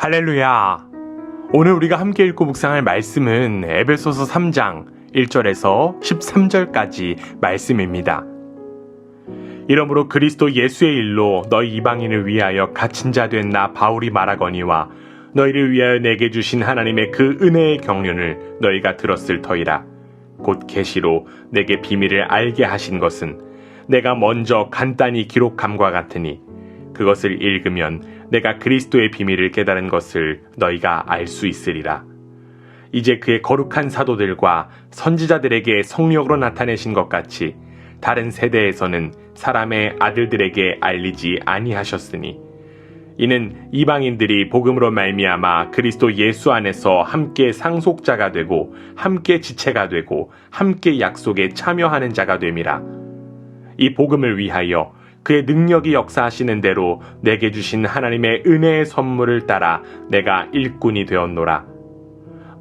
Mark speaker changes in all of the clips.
Speaker 1: 할렐루야! 오늘 우리가 함께 읽고 묵상할 말씀은 에베소서 3장 1절에서 13절까지 말씀입니다. 이러므로 그리스도 예수의 일로 너희 이방인을 위하여 갇힌 자 된 나 바울이 말하거니와 너희를 위하여 내게 주신 하나님의 그 은혜의 경륜을 너희가 들었을 터이라. 곧 계시로 내게 비밀을 알게 하신 것은 내가 먼저 간단히 기록함과 같으니 그것을 읽으면 내가 그리스도의 비밀을 깨달은 것을 너희가 알 수 있으리라. 이제 그의 거룩한 사도들과 선지자들에게 성령으로 나타내신 것 같이 다른 세대에서는 사람의 아들들에게 알리지 아니하셨으니 이는 이방인들이 복음으로 말미암아 그리스도 예수 안에서 함께 상속자가 되고 함께 지체가 되고 함께 약속에 참여하는 자가 됨이라. 이 복음을 위하여 그의 능력이 역사하시는 대로 내게 주신 하나님의 은혜의 선물을 따라 내가 일꾼이 되었노라.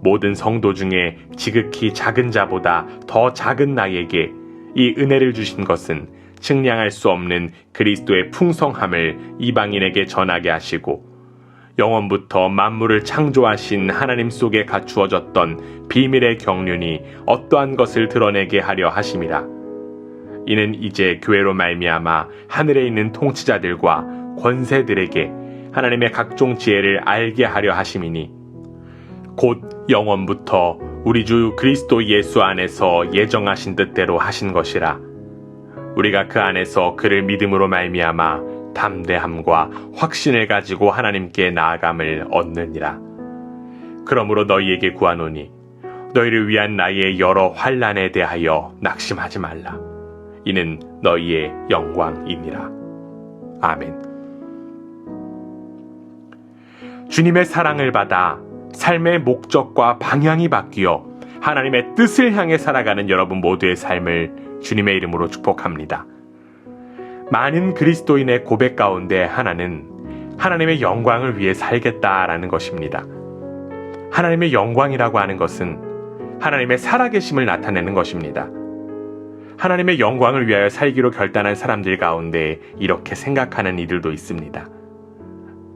Speaker 1: 모든 성도 중에 지극히 작은 자보다 더 작은 나에게 이 은혜를 주신 것은 측량할 수 없는 그리스도의 풍성함을 이방인에게 전하게 하시고 영원부터 만물을 창조하신 하나님 속에 갖추어졌던 비밀의 경륜이 어떠한 것을 드러내게 하려 하심이라. 이는 이제 교회로 말미암아 하늘에 있는 통치자들과 권세들에게 하나님의 각종 지혜를 알게 하려 하심이니 곧 영원부터 우리 주 그리스도 예수 안에서 예정하신 뜻대로 하신 것이라. 우리가 그 안에서 그를 믿음으로 말미암아 담대함과 확신을 가지고 하나님께 나아감을 얻느니라. 그러므로 너희에게 구하노니 너희를 위한 나의 여러 환난에 대하여 낙심하지 말라. 이는 너희의 영광이니라. 아멘. 주님의 사랑을 받아 삶의 목적과 방향이 바뀌어 하나님의 뜻을 향해 살아가는 여러분 모두의 삶을 주님의 이름으로 축복합니다. 많은 그리스도인의 고백 가운데 하나는 하나님의 영광을 위해 살겠다라는 것입니다. 하나님의 영광이라고 하는 것은 하나님의 살아계심을 나타내는 것입니다. 하나님의 영광을 위하여 살기로 결단한 사람들 가운데 이렇게 생각하는 이들도 있습니다.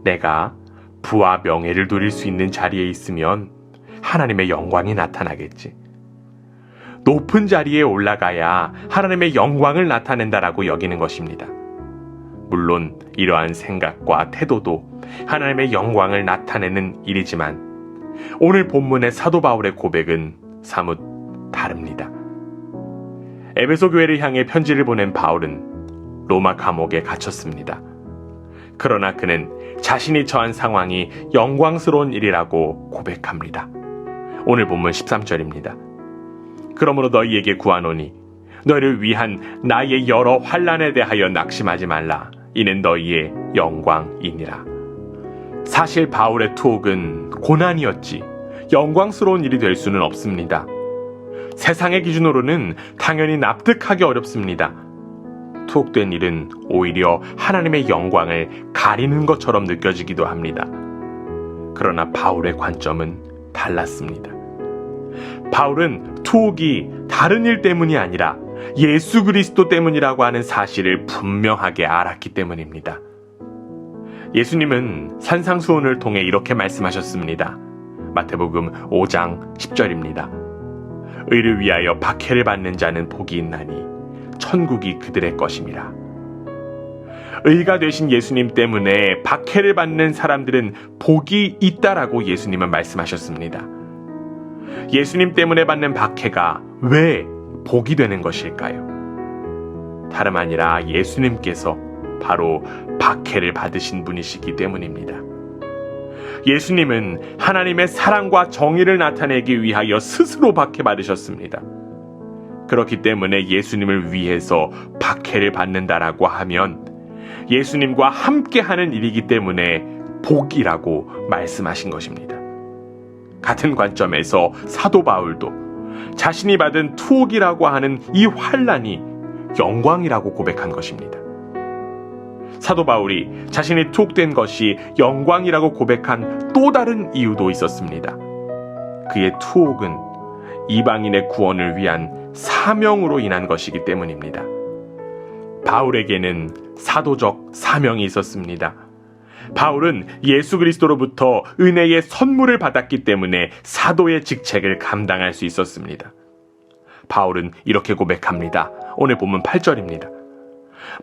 Speaker 1: 내가 부와 명예를 누릴 수 있는 자리에 있으면 하나님의 영광이 나타나겠지. 높은 자리에 올라가야 하나님의 영광을 나타낸다라고 여기는 것입니다. 물론 이러한 생각과 태도도 하나님의 영광을 나타내는 일이지만 오늘 본문의 사도 바울의 고백은 사뭇 다릅니다. 에베소 교회를 향해 편지를 보낸 바울은 로마 감옥에 갇혔습니다. 그러나 그는 자신이 처한 상황이 영광스러운 일이라고 고백합니다. 오늘 본문 13절입니다. 그러므로 너희에게 구하노니 너희를 위한 나의 여러 환난에 대하여 낙심하지 말라. 이는 너희의 영광이니라. 사실 바울의 투옥은 고난이었지 영광스러운 일이 될 수는 없습니다. 세상의 기준으로는 당연히 납득하기 어렵습니다. 투옥된 일은 오히려 하나님의 영광을 가리는 것처럼 느껴지기도 합니다. 그러나 바울의 관점은 달랐습니다. 바울은 투옥이 다른 일 때문이 아니라 예수 그리스도 때문이라고 하는 사실을 분명하게 알았기 때문입니다. 예수님은 산상수훈을 통해 이렇게 말씀하셨습니다. 마태복음 5장 10절입니다. 의를 위하여 박해를 받는 자는 복이 있나니 천국이 그들의 것임이라. 의가 되신 예수님 때문에 박해를 받는 사람들은 복이 있다라고 예수님은 말씀하셨습니다. 예수님 때문에 받는 박해가 왜 복이 되는 것일까요? 다름 아니라 예수님께서 바로 박해를 받으신 분이시기 때문입니다. 예수님은 하나님의 사랑과 정의를 나타내기 위하여 스스로 박해받으셨습니다. 그렇기 때문에 예수님을 위해서 박해를 받는다라고 하면 예수님과 함께하는 일이기 때문에 복이라고 말씀하신 것입니다. 같은 관점에서 사도 바울도 자신이 받은 투옥이라고 하는 이 환난이 영광이라고 고백한 것입니다. 사도 바울이 자신이 투옥된 것이 영광이라고 고백한 또 다른 이유도 있었습니다. 그의 투옥은 이방인의 구원을 위한 사명으로 인한 것이기 때문입니다. 바울에게는 사도적 사명이 있었습니다. 바울은 예수 그리스도로부터 은혜의 선물을 받았기 때문에 사도의 직책을 감당할 수 있었습니다. 바울은 이렇게 고백합니다. 오늘 본문 8절입니다.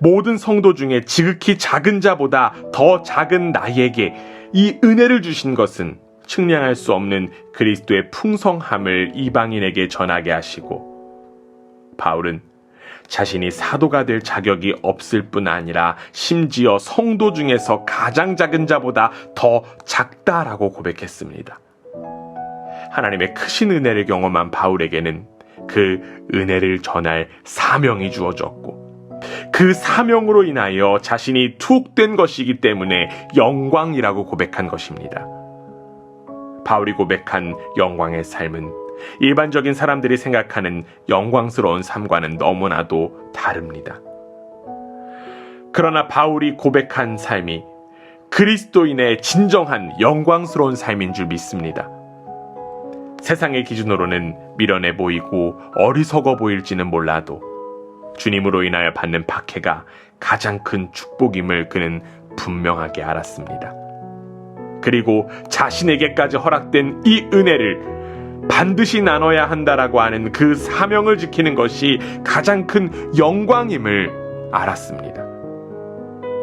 Speaker 1: 모든 성도 중에 지극히 작은 자보다 더 작은 나에게 이 은혜를 주신 것은 측량할 수 없는 그리스도의 풍성함을 이방인에게 전하게 하시고, 바울은 자신이 사도가 될 자격이 없을 뿐 아니라 심지어 성도 중에서 가장 작은 자보다 더 작다라고 고백했습니다. 하나님의 크신 은혜를 경험한 바울에게는 그 은혜를 전할 사명이 주어졌고, 그 사명으로 인하여 자신이 투옥된 것이기 때문에 영광이라고 고백한 것입니다. 바울이 고백한 영광의 삶은 일반적인 사람들이 생각하는 영광스러운 삶과는 너무나도 다릅니다. 그러나 바울이 고백한 삶이 그리스도인의 진정한 영광스러운 삶인 줄 믿습니다. 세상의 기준으로는 미련해 보이고 어리석어 보일지는 몰라도 주님으로 인하여 받는 박해가 가장 큰 축복임을 그는 분명하게 알았습니다. 그리고 자신에게까지 허락된 이 은혜를 반드시 나눠야 한다라고 하는 그 사명을 지키는 것이 가장 큰 영광임을 알았습니다.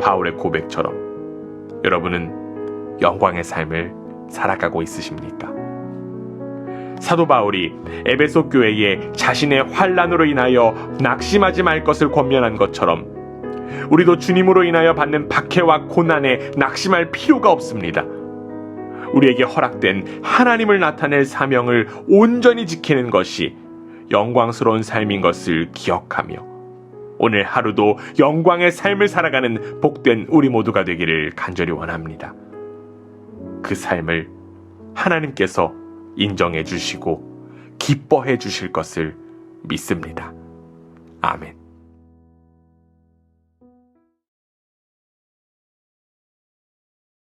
Speaker 1: 바울의 고백처럼 여러분은 영광의 삶을 살아가고 있으십니까? 사도 바울이 에베소 교회에 자신의 환난으로 인하여 낙심하지 말 것을 권면한 것처럼 우리도 주님으로 인하여 받는 박해와 고난에 낙심할 필요가 없습니다. 우리에게 허락된 하나님을 나타낼 사명을 온전히 지키는 것이 영광스러운 삶인 것을 기억하며 오늘 하루도 영광의 삶을 살아가는 복된 우리 모두가 되기를 간절히 원합니다. 그 삶을 하나님께서 인정해 주시고 기뻐해 주실 것을 믿습니다. 아멘.